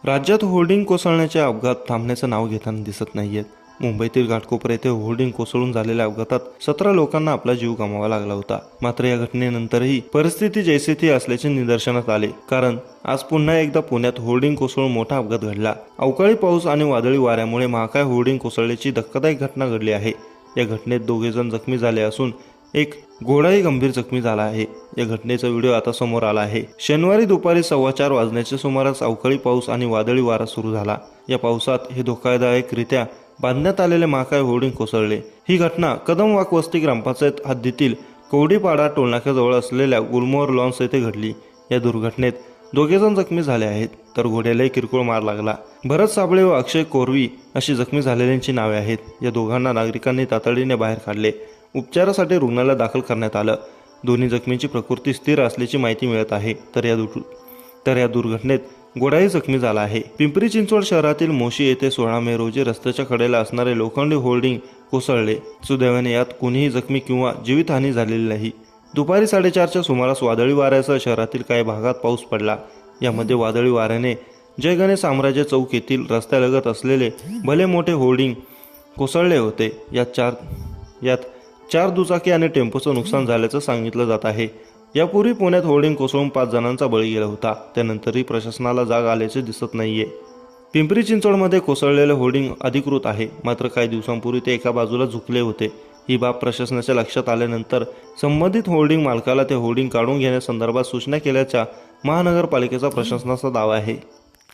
राज्यात होर्डिंग कोसळण्याचे अपघात थांबण्याचं नाव घेताना दिसत नाहीयेत। मुंबईतील घाटकोपर येथे होर्डिंग कोसळून झालेल्या अपघातात 17 लोकांना आपला जीव गमवावा लागला होता। मात्र या घटनेनंतरही परिस्थिती जैसे ती असल्याचे निदर्शनास आले, कारण आज पुन्हा एकदा पुण्यात होर्डिंग कोसळून मोठा अपघात घडला। अवकाळी पाऊस आणि वादळी वाऱ्यामुळे महाकाय होर्डिंग कोसळल्याची धक्कादायक घटना घडली आहे। या घटनेत 2 जण जखमी झाले असून एक घोडाही गंभीर जखमी झाला आहे। या घटनेचा व्हिडिओ आता समोर आला आहे। शनिवारी दुपारी 4:15 वाजण्याच्या सुमारास अवकाळी पाऊस आणि वादळी वारा सुरू झाला। या पावसात हे धोकादायकरित्या बांधण्यात आलेले महाकाय होर्डिंग कोसळले। ही घटना कदम वाक वस्ती ग्रामपंचायत हद्दीतील कवडीपाडा टोलनाक्याजवळ असलेल्या गुलमोहर लॉन्स येथे घडली। या दुर्घटनेत 2 जण जखमी झाले आहेत, तर घोड्यालाही किरकोळ मार लागला। भरत साबळे व अक्षय कोरवी अशी जखमी झालेल्यांची नावे आहेत। या दोघांना नागरिकांनी तातडीने बाहेर काढले, उपचारासाठी रुग्णालयात दाखल करण्यात आलं। दोन्ही जखमींची प्रकृती स्थिर असल्याची माहिती मिळत आहे। तर या दुर्घटनेत घोडाही जखमी झाला आहे। पिंपरी चिंचवड शहरातील मोशी येथे 16 मे रोजी रस्त्याच्या कडेला असणारे लोखंडी होर्डिंग कोसळले। सुदैवाने यात कोणीही जखमी किंवा जीवितहानी झालेली नाही। दुपारी 4:30च्या सुमारास वादळी वाऱ्यासह शहरातील काही भागात पाऊस पडला। यामध्ये वादळी वाऱ्याने जय गणेश साम्राज्य चौक येथील रस्त्यालगत असलेले भले मोठे होर्डिंग कोसळले होते। यात 4 दुचाकी आणि टेम्पोचं नुकसान झाल्याचं सांगितलं जात आहे। यापूर्वी पुण्यात होर्डिंग कोसळून 5 जणांचा बळी गेला होता। त्यानंतरही प्रशासनाला जाग आल्याचे दिसत नाहीये। पिंपरी चिंचवडमध्ये कोसळलेले होर्डिंग अधिकृत आहे, मात्र काही दिवसांपूर्वी ते एका बाजूला झुकले होते। ही बाब प्रशासनाच्या लक्षात आल्यानंतर संबंधित होर्डिंग मालकाला ते होर्डिंग काढून घेण्यासंदर्भात सूचना केल्याचा महानगरपालिकेचा प्रशासनाचा दावा आहे।